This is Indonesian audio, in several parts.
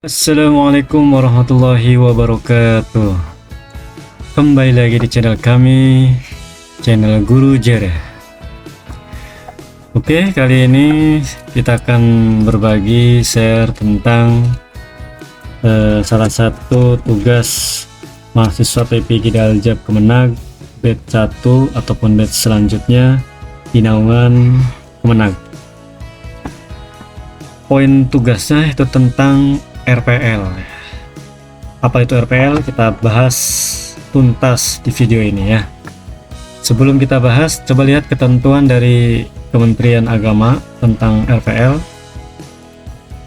Assalamualaikum warahmatullahi wabarakatuh. Kembali lagi di channel kami, channel Guru Jarah. Oke, kali ini kita akan berbagi share tentang salah satu tugas mahasiswa PPG Daljab Kemenag batch 1 ataupun batch selanjutnya di naungan Kemenag. Poin tugasnya itu tentang RPL. Apa itu RPL? Kita bahas tuntas di video ini ya. Sebelum kita bahas, coba lihat ketentuan dari Kementerian Agama tentang RPL.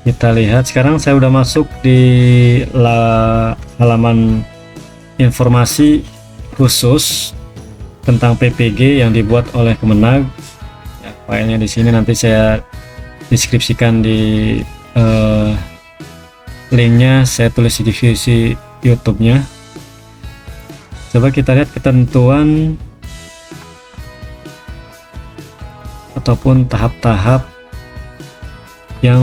Kita lihat sekarang saya udah masuk di halaman informasi khusus tentang PPG yang dibuat oleh Kemenag. Ya, filenya di sini nanti saya deskripsikan di linknya saya tulis di divisi YouTube-nya. Coba kita lihat ketentuan ataupun tahap-tahap yang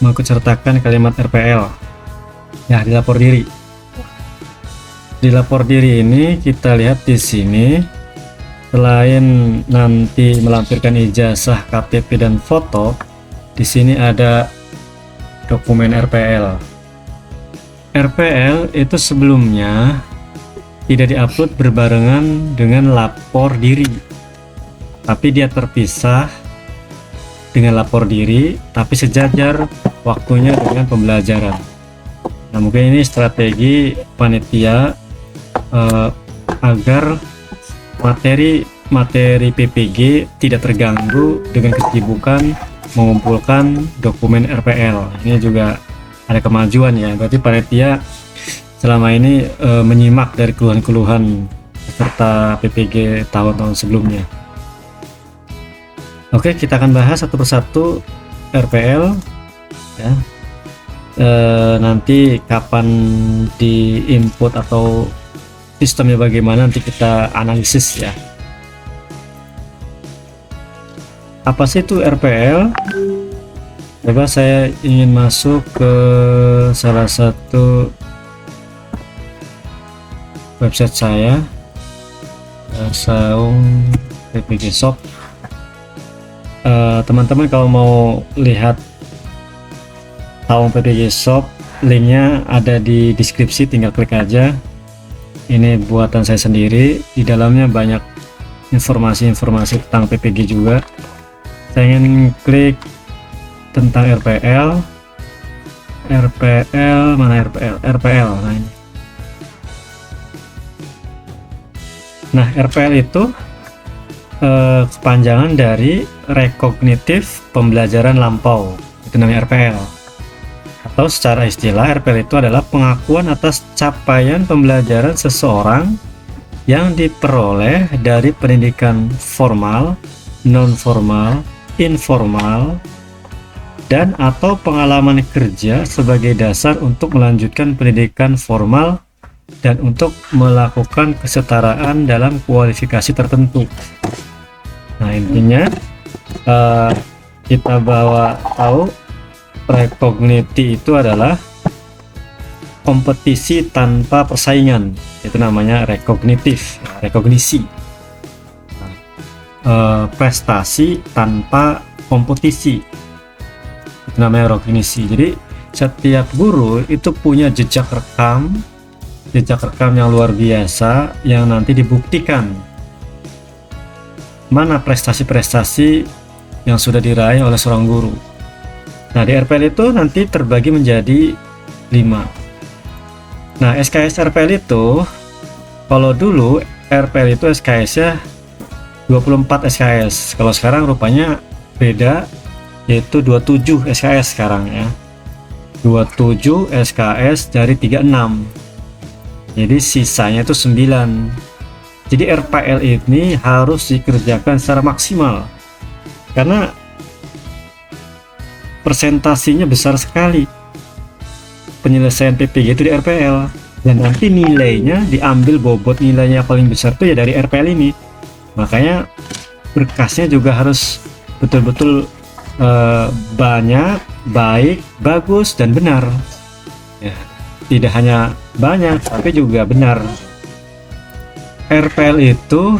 mengikutsertakan kalimat RPL ya di lapor diri. Di lapor diri ini kita lihat di sini selain nanti melampirkan ijazah, KTP dan foto, di sini ada dokumen RPL. RPL itu sebelumnya tidak diupload berbarengan dengan lapor diri, tapi dia terpisah dengan lapor diri, tapi sejajar waktunya dengan pembelajaran. Nah, mungkin ini strategi panitia agar materi PPG tidak terganggu dengan kesibukan mengumpulkan dokumen RPL. Ini juga ada kemajuan ya, berarti panitia selama ini menyimak dari keluhan-keluhan peserta PPG tahun-tahun sebelumnya. Oke, kita akan bahas satu persatu RPL ya. Nanti kapan di input atau sistemnya bagaimana nanti kita analisis ya. Apa sih itu RPL? Coba saya ingin masuk ke salah satu website saya, Saung PPG Shop. Teman-teman kalau mau lihat Saung PPG Shop, linknya ada di deskripsi, tinggal klik aja. Ini buatan saya sendiri, di dalamnya banyak informasi-informasi tentang PPG juga. Saya ingin klik tentang RPL. Mana RPL? Nah ini. Nah, RPL itu kepanjangan dari rekognitif pembelajaran lampau. Itu namanya RPL. Atau secara istilah, RPL itu adalah pengakuan atas capaian pembelajaran seseorang yang diperoleh dari pendidikan formal, non formal, informal, dan atau pengalaman kerja sebagai dasar untuk melanjutkan pendidikan formal dan untuk melakukan kesetaraan dalam kualifikasi tertentu. Nah, intinya kita bawa tahu rekogniti itu adalah kompetisi tanpa persaingan, itu namanya rekognitif, rekognisi. Prestasi tanpa kompetisi, itu namanya rekognisi. Jadi setiap guru itu punya jejak rekam yang luar biasa yang nanti dibuktikan mana prestasi-prestasi yang sudah diraih oleh seorang guru. Nah, di RPL itu nanti terbagi menjadi 5. Nah, SKS RPL itu, kalau dulu RPL itu SKS-nya 24 SKS. Kalau sekarang rupanya beda, yaitu 27 SKS sekarang ya. 27 SKS dari 36. Jadi sisanya itu 9. Jadi RPL ini harus dikerjakan secara maksimal. Karena persentasinya besar sekali. Penyelesaian PPG itu di RPL. Dan nanti nilainya diambil, bobot nilainya paling besar itu ya dari RPL ini. Makanya berkasnya juga harus betul-betul banyak baik, bagus, dan benar. Ya, tidak hanya banyak, tapi juga benar. RPL itu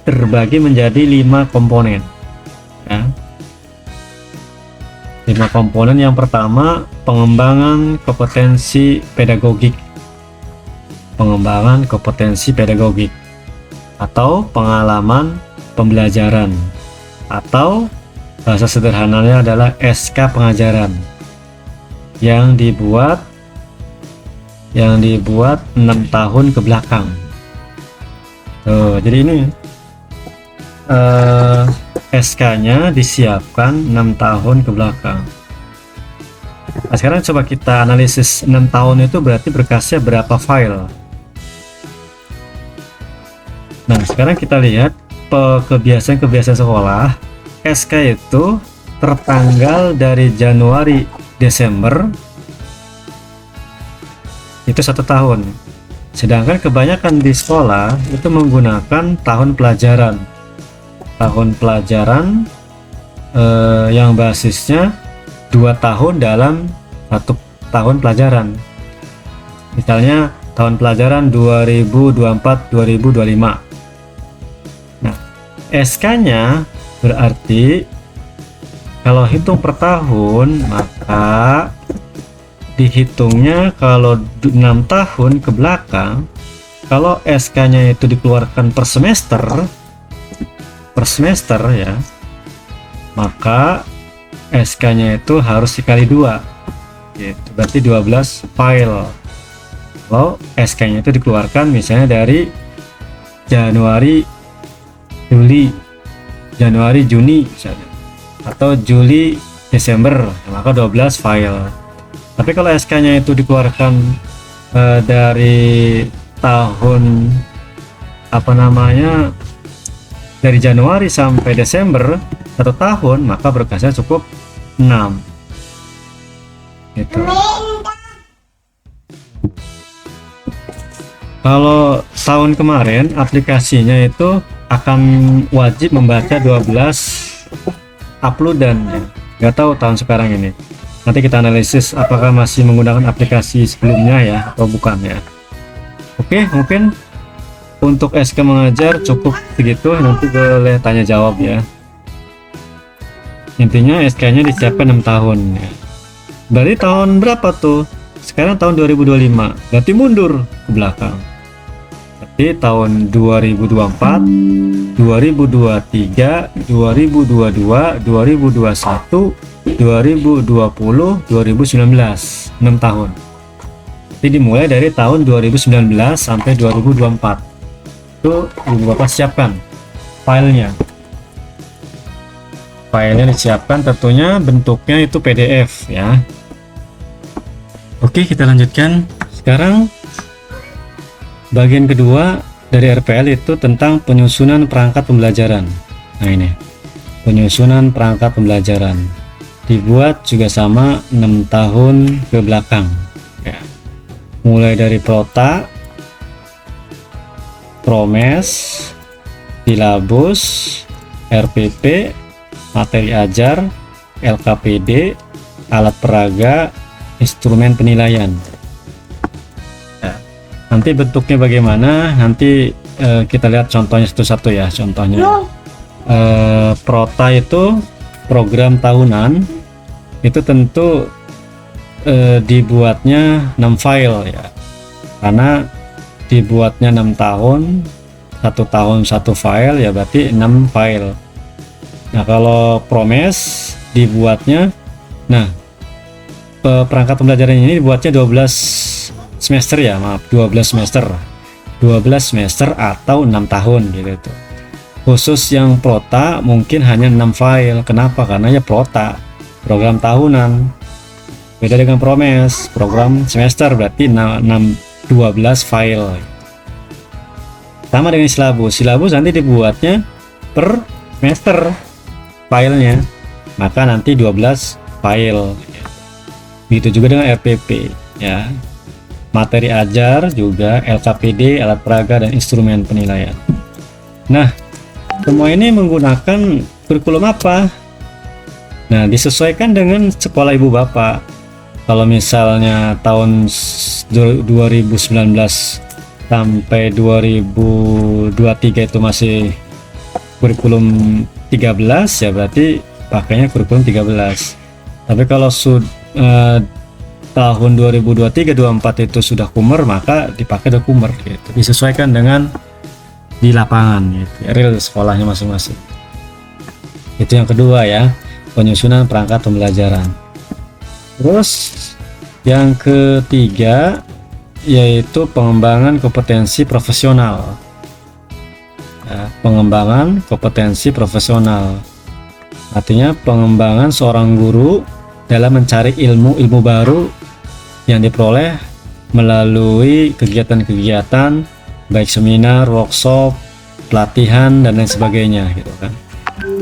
terbagi menjadi 5 komponen. Ya. 5 komponen. Yang pertama, pengembangan kompetensi pedagogik. Pengembangan kompetensi pedagogik atau pengalaman pembelajaran, atau bahasa sederhananya adalah SK pengajaran yang dibuat 6 tahun ke belakang. Jadi ini SK-nya disiapkan 6 tahun ke belakang. Nah, sekarang coba kita analisis 6 tahun itu berarti berkasnya berapa file. Nah, sekarang kita lihat kebiasaan-kebiasaan sekolah. SK itu tertanggal dari Januari Desember itu 1 tahun. Sedangkan kebanyakan di sekolah itu menggunakan tahun pelajaran. Tahun pelajaran yang basisnya 2 tahun dalam 1 tahun pelajaran. Misalnya tahun pelajaran 2024-2025. Nah, SK-nya berarti kalau hitung per tahun, maka dihitungnya kalau 6 tahun ke belakang. Kalau SK-nya itu dikeluarkan per semester ya, maka SK-nya itu harus dikali 2, gitu. Berarti 12 file. Kalau SK-nya itu dikeluarkan misalnya dari Januari Juni misalnya, atau Juli Desember, maka 12 file. Tapi kalau SK-nya itu dikeluarkan dari tahun dari Januari sampai Desember 1 tahun, maka berkasnya cukup 6 gitu. Kalau tahun kemarin aplikasinya itu akan wajib membaca 12 uploadan ya. Nggak tahu tahun sekarang ini. Nanti kita analisis apakah masih menggunakan aplikasi sebelumnya ya atau bukan ya. Oke, mungkin untuk SK mengajar cukup segitu, nanti boleh tanya jawab ya. Intinya SK-nya disiapkan 6 tahun ya. Berarti tahun berapa tuh? Sekarang tahun 2025, berarti mundur ke belakang. Berarti tahun 2024, 2023, 2022, 2021, 2020, 2019, 6 tahun. Jadi dimulai dari tahun 2019 sampai 2024. Itu Ibu Bapak siapkan filenya. Filenya disiapkan, tentunya bentuknya itu PDF ya. Oke, kita lanjutkan. Sekarang bagian kedua dari RPL itu tentang penyusunan perangkat pembelajaran. Nah ini, penyusunan perangkat pembelajaran dibuat juga sama 6 tahun ke belakang ya. Mulai dari Prota, Promes, Silabus, RPP, materi ajar, LKPD, alat peraga, instrumen penilaian. Ya, nanti bentuknya bagaimana, nanti kita lihat contohnya satu-satu ya. Contohnya Prota itu program tahunan, itu tentu dibuatnya 6 file ya, karena dibuatnya 6 tahun, 1 tahun 1 file ya, berarti 6 file. Nah kalau Promes dibuatnya, nah perangkat pembelajaran ini dibuatnya 12 semester ya, maaf 12 semester atau 6 tahun gitu. Khusus yang Prota mungkin hanya 6 file. Kenapa? Karena ya Prota program tahunan, beda dengan Promes program semester, berarti 12 file. Sama dengan Silabus nanti dibuatnya per semester filenya, maka nanti 12 file. Begitu juga dengan RPP ya, materi ajar juga, LKPD, alat peraga, dan instrumen penilaian. Nah semua ini menggunakan kurikulum apa? Nah, disesuaikan dengan sekolah ibu bapak. Kalau misalnya tahun 2019 sampai 2023 itu masih kurikulum 13, ya berarti pakainya kurikulum 13. Tapi kalau tahun 2023-24 itu sudah Kummer, maka dipakai udah Kummer gitu. Disesuaikan dengan di lapangan gitu, real sekolahnya masing-masing. Itu yang kedua ya, penyusunan perangkat pembelajaran. Terus yang ketiga yaitu pengembangan kompetensi profesional. Ya, pengembangan kompetensi profesional artinya pengembangan seorang guru dalam mencari ilmu baru yang diperoleh melalui kegiatan-kegiatan baik seminar, workshop, pelatihan dan lain sebagainya gitu kan.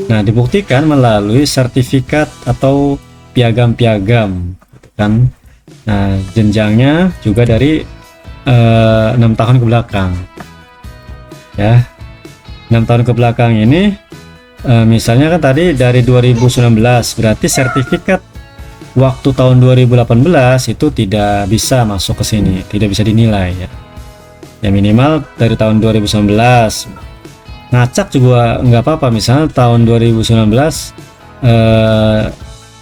Nah, dibuktikan melalui sertifikat atau piagam-piagam gitu kan. Nah, jenjangnya juga dari 6 tahun ke belakang ya. 6 tahun ke belakang ini misalnya kan tadi dari 2019, berarti sertifikat waktu tahun 2018 itu tidak bisa masuk ke sini, tidak bisa dinilai ya. Ya minimal dari tahun 2019. Ngacak juga nggak apa-apa, misalnya tahun 2019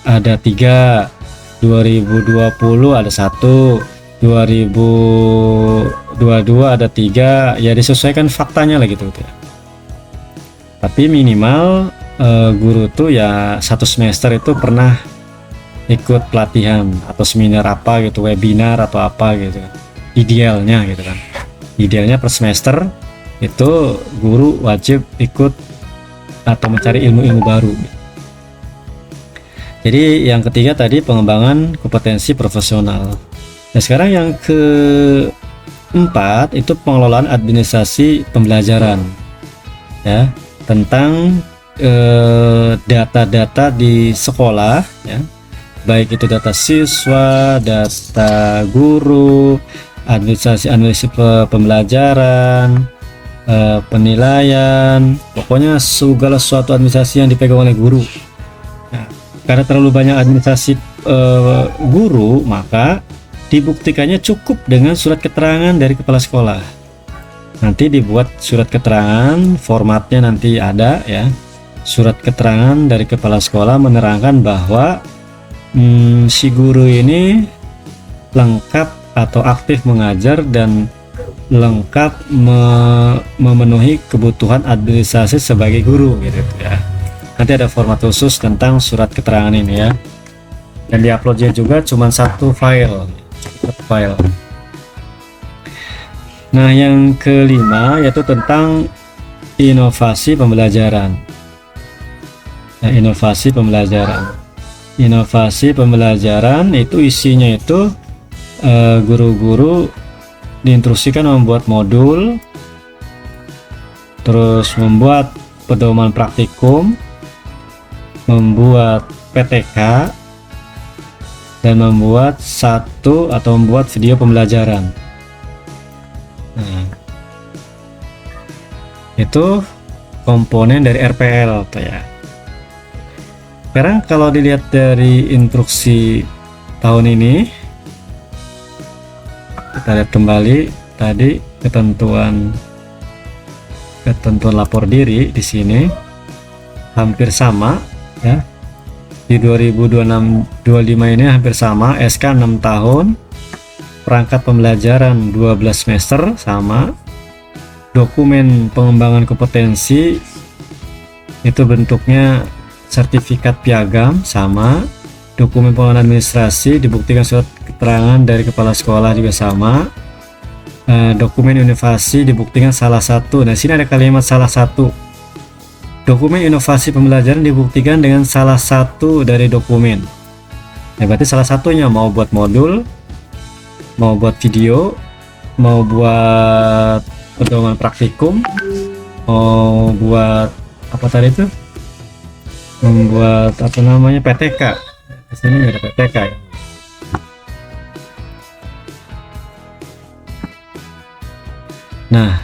ada 3, 2020 ada 1, 2022 ada 3, ya disesuaikan faktanya lah gitu ya. Tapi minimal guru tuh ya 1 semester itu pernah ikut pelatihan atau seminar apa gitu, webinar atau apa gitu kan. Idealnya gitu kan. Idealnya per semester itu guru wajib ikut atau mencari ilmu-ilmu baru. Jadi yang ketiga tadi pengembangan kompetensi profesional. Nah, sekarang yang keempat itu pengelolaan administrasi pembelajaran. Ya, tentang data-data di sekolah ya. Baik itu data siswa, data guru, administrasi pembelajaran, penilaian, pokoknya segala sesuatu administrasi yang dipegang oleh guru. Nah, karena terlalu banyak administrasi guru, maka dibuktikannya cukup dengan surat keterangan dari kepala sekolah. Nanti dibuat surat keterangan, formatnya nanti ada ya. Surat keterangan dari kepala sekolah menerangkan bahwa si guru ini lengkap atau aktif mengajar dan lengkap memenuhi kebutuhan administrasi sebagai guru gitu ya. Nanti ada format khusus tentang surat keterangan ini ya. Dan diuploadnya juga cuma 1 file. Nah, yang kelima yaitu tentang inovasi pembelajaran. Nah, inovasi pembelajaran itu isinya itu guru-guru diinstruksikan membuat modul, terus membuat pedoman praktikum, membuat PTK, dan membuat membuat video pembelajaran. Nah, itu komponen dari RPL tuh ya. Sekarang kalau dilihat dari instruksi tahun ini, kita lihat kembali tadi ketentuan lapor diri di sini hampir sama ya. Di 2026-25 ini hampir sama, SK 6 tahun, perangkat pembelajaran 12 semester sama, dokumen pengembangan kompetensi itu bentuknya sertifikat piagam sama, dokumen pengelolaan administrasi dibuktikan surat keterangan dari kepala sekolah juga sama, dokumen inovasi dibuktikan salah satu. Nah, sini ada kalimat salah satu. Dokumen inovasi pembelajaran dibuktikan dengan salah satu dari dokumen. Nah, berarti salah satunya mau buat modul, mau buat video, mau buat pedoman praktikum, mau buat apa tadi itu? Membuat apa namanya PTK. Di sini ada PTK ya. Nah,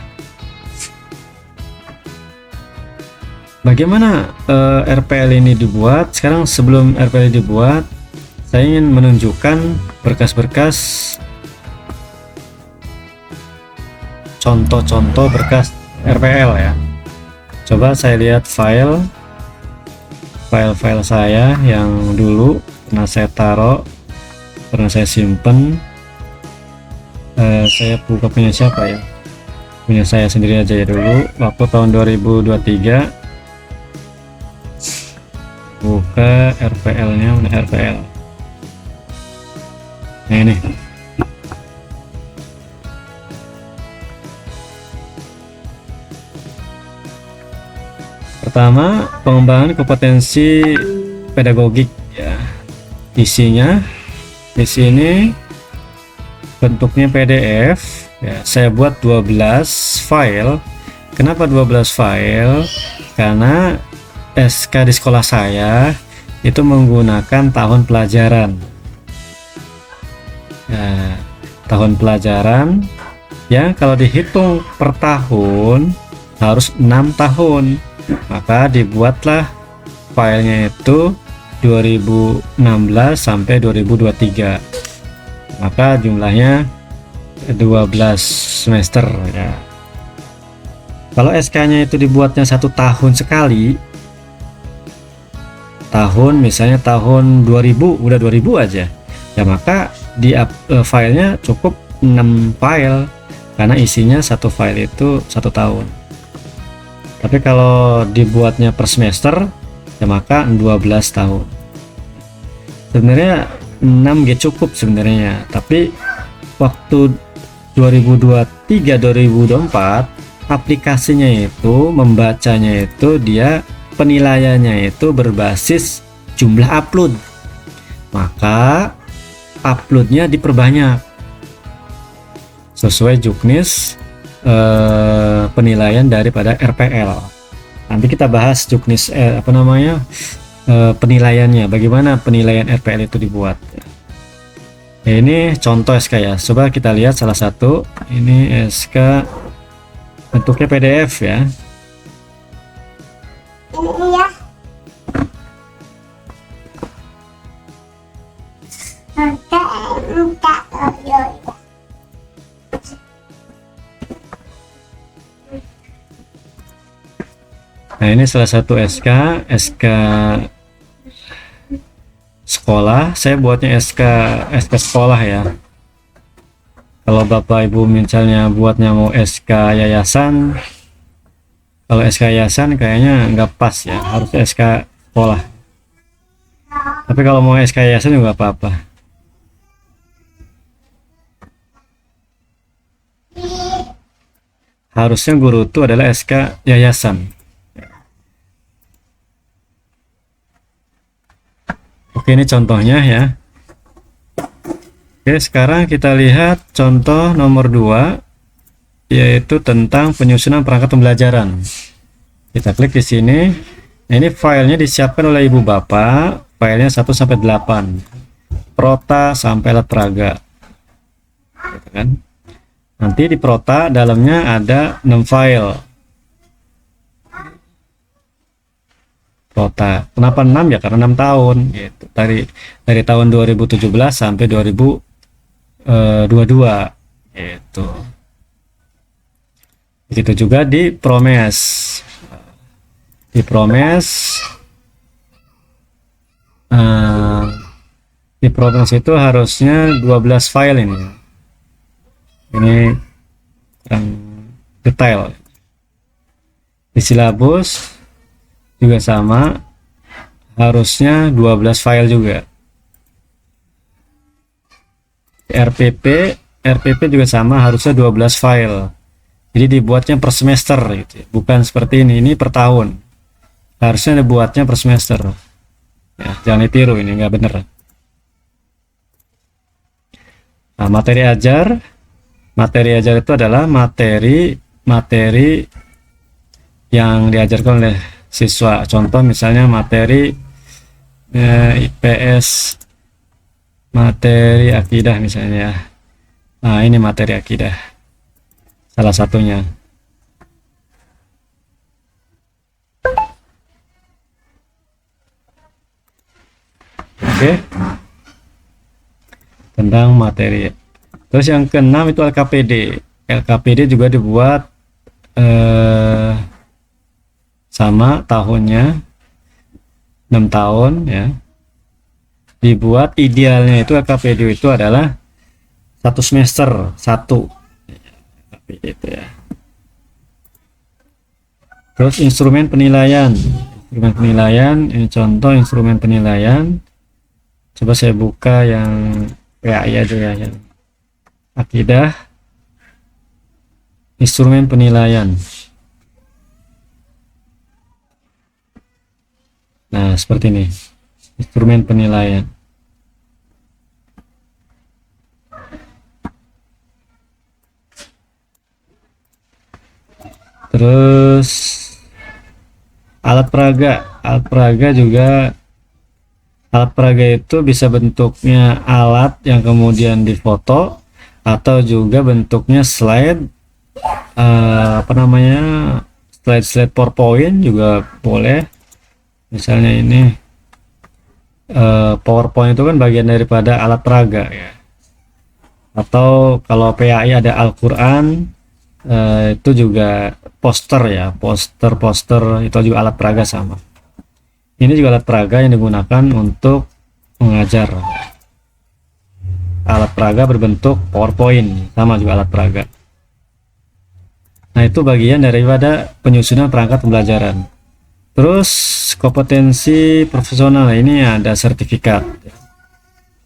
Bagaimana RPL ini dibuat? Sekarang sebelum RPL dibuat, saya ingin menunjukkan berkas-berkas, contoh-contoh berkas RPL ya. Coba saya lihat file-file saya yang dulu pernah saya taruh, pernah saya simpen. Saya buka punya siapa ya? Punya saya sendiri aja ya dulu, waktu tahun 2023. Buka RPL nya, mana RPL. Nah ini pertama, pengembangan kompetensi pedagogik ya. Isinya di sini bentuknya PDF ya. Saya buat 12 file. Kenapa 12 file? Karena SK di sekolah saya itu menggunakan tahun pelajaran. Nah, tahun pelajaran ya, kalau dihitung per tahun harus 6 tahun. Maka dibuatlah filenya itu 2016 sampai 2023. Maka jumlahnya 12 semester ya. Kalau SK-nya itu dibuatnya 1 tahun sekali, tahun misalnya tahun 2000, udah 2000 aja ya, maka di filenya cukup 6 file karena isinya satu file itu 1 tahun. Tapi kalau dibuatnya per semester ya maka 12 tahun. Sebenarnya 6 cukup sebenarnya, tapi waktu 2023-2024 aplikasinya itu membacanya itu dia penilaiannya itu berbasis jumlah upload, maka uploadnya diperbanyak sesuai juknis penilaian daripada RPL. Nanti kita bahas juknis penilaiannya, bagaimana penilaian RPL itu dibuat. Ini contoh SK ya, coba kita lihat salah satu. Ini SK bentuknya PDF ya. Iya. Nah ini salah satu SK sekolah. Saya buatnya SK sekolah ya. Kalau Bapak Ibu misalnya buatnya mau SK yayasan, kalau SK yayasan kayaknya nggak pas ya, harus SK sekolah. Tapi kalau mau SK yayasan juga apa-apa. Harusnya guru itu adalah SK yayasan. Oke, ini contohnya ya. Oke, sekarang kita lihat contoh nomor 2, yaitu tentang penyusunan perangkat pembelajaran. Kita klik di sini. Nah, ini filenya disiapkan oleh ibu bapak, filenya 1 sampai 8, prota sampai alat peraga, gitu kan. Nanti di prota dalamnya ada 6 file. Prota, kenapa 6 ya, karena 6 tahun gitu, dari tahun 2017 sampai 2022 gitu. Begitu juga di Promes. Di Promes itu harusnya 12 file ini. Ini kurang detail. Di silabus juga sama, harusnya 12 file juga. RPP juga sama, harusnya 12 file. Jadi dibuatnya per semester gitu, bukan seperti ini per tahun. Harusnya dibuatnya per semester ya, jangan ditiru, ini nggak bener. Nah, materi ajar itu adalah materi yang diajarkan oleh siswa. Contoh misalnya materi IPS, materi akidah misalnya. Nah, ini materi akidah salah satunya. Oke, tentang materi. Terus yang keenam itu LKPD. LKPD juga dibuat sama tahunnya 6 tahun ya. Dibuat idealnya itu LKPD itu adalah 1 semester 1 LKPD itu ya. Terus instrumen penilaian. Ini contoh instrumen penilaian. Coba saya buka yang PAI aja ya, yang akidah. Instrumen penilaian. Nah, seperti ini. Instrumen penilaian. Terus alat peraga juga. Alat peraga itu bisa bentuknya alat yang kemudian difoto atau juga bentuknya slide, slide PowerPoint juga boleh. Misalnya ini PowerPoint itu kan bagian daripada alat peraga ya. Atau kalau PAI ada Al-Quran, itu juga poster ya, poster itu juga alat peraga sama. Ini juga alat peraga yang digunakan untuk mengajar. Alat peraga berbentuk PowerPoint, sama juga alat peraga. Nah, itu bagian daripada penyusunan perangkat pembelajaran. Terus kompetensi profesional, ini ada sertifikat.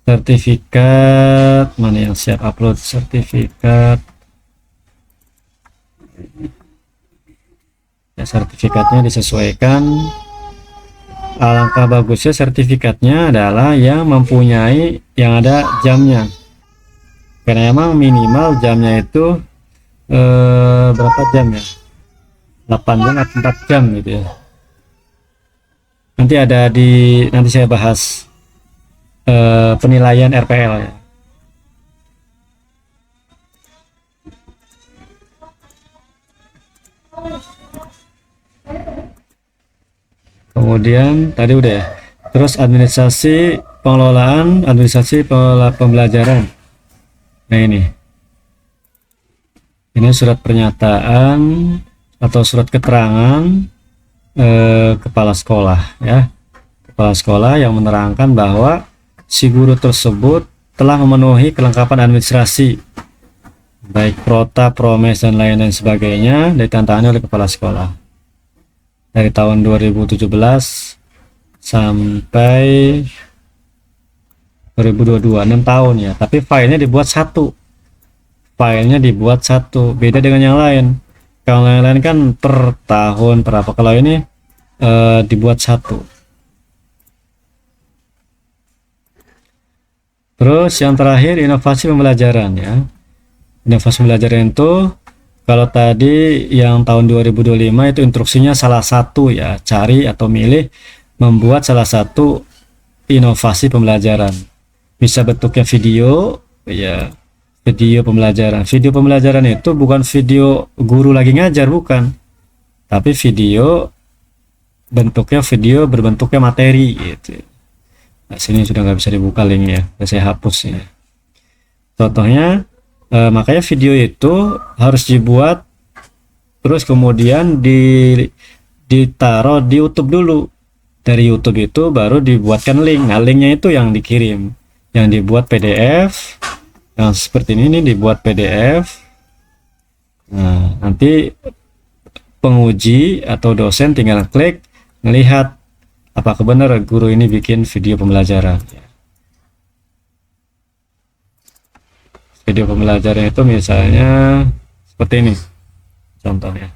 Sertifikat mana yang siap upload sertifikat? Ya, sertifikatnya disesuaikan. Alangkah bagusnya sertifikatnya adalah yang mempunyai yang ada jamnya, karena emang minimal jamnya itu berapa jam ya, 8 jam atau 4 jam gitu ya. Nanti saya bahas penilaian RPL ya. Kemudian tadi udah ya. Terus administrasi pengelola pembelajaran. Nah, ini surat pernyataan atau surat keterangan kepala sekolah ya. Kepala sekolah yang menerangkan bahwa si guru tersebut telah memenuhi kelengkapan administrasi baik prota, promes dan lain-lain sebagainya, ditandatangani oleh kepala sekolah. Dari tahun 2017 sampai 2022, 6 tahun ya. Tapi filenya dibuat satu. Beda dengan yang lain. Kalau yang lain kan per tahun berapa, kalau ini dibuat satu. Terus yang terakhir inovasi pembelajaran ya. Inovasi pembelajaran itu, kalau tadi yang tahun 2025 itu instruksinya salah satu ya, cari atau milih membuat salah satu inovasi pembelajaran. Bisa bentuknya video ya, video pembelajaran. Video pembelajaran itu bukan video guru lagi ngajar, bukan, tapi bentuknya video berbentuknya materi gitu. Nah, sini sudah nggak bisa dibuka linknya, saya hapus ya. Contohnya makanya video itu harus dibuat terus kemudian ditaruh di YouTube dulu. Dari YouTube itu baru dibuatkan link. Nah, linknya itu yang dikirim, yang dibuat PDF, yang seperti ini dibuat PDF. Nah, nanti penguji atau dosen tinggal klik, melihat apakah benar guru ini bikin video pembelajaran. Video pembelajaran itu misalnya seperti ini contohnya.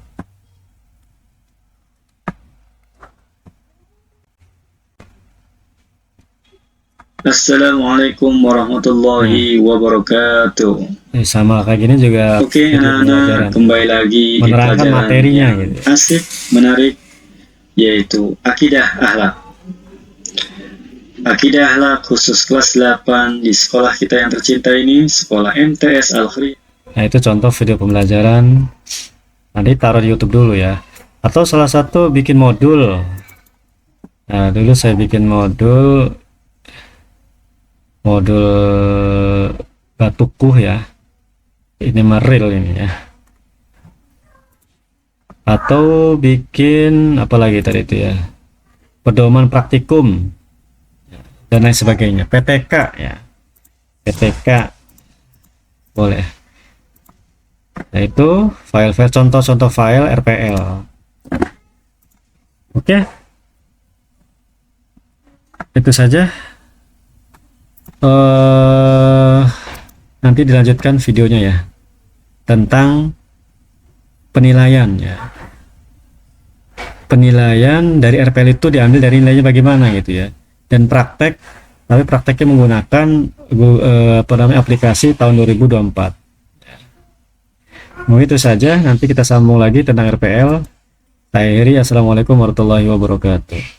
Assalamualaikum warahmatullahi wabarakatuh. Sama kayak gini juga. Oke, anak-anak, kembali lagi di menerangkan pelajaran materinya yang gitu. asik, menarik, yaitu akidah akhlak. Akidah akhlak khusus kelas 8 di sekolah kita yang tercinta ini, sekolah MTS Al-Khri. Nah, itu contoh video pembelajaran. Nanti taruh di YouTube dulu ya. Atau salah satu bikin modul. Nah, dulu saya bikin modul modul batukuh ya, ini meril ini ya, atau bikin apa lagi tadi itu ya, pedoman praktikum dan lain sebagainya, PTK ya, PTK boleh. Nah itu file-file, contoh-contoh file RPL. Oke, itu saja. Nanti dilanjutkan videonya ya, tentang penilaian ya. Penilaian dari RPL itu diambil dari nilainya bagaimana gitu ya, dan praktek, tapi prakteknya menggunakan apa namanya, aplikasi tahun 2024. Mau itu saja, nanti kita sambung lagi tentang RPL. Saya Heri, assalamualaikum warahmatullahi wabarakatuh.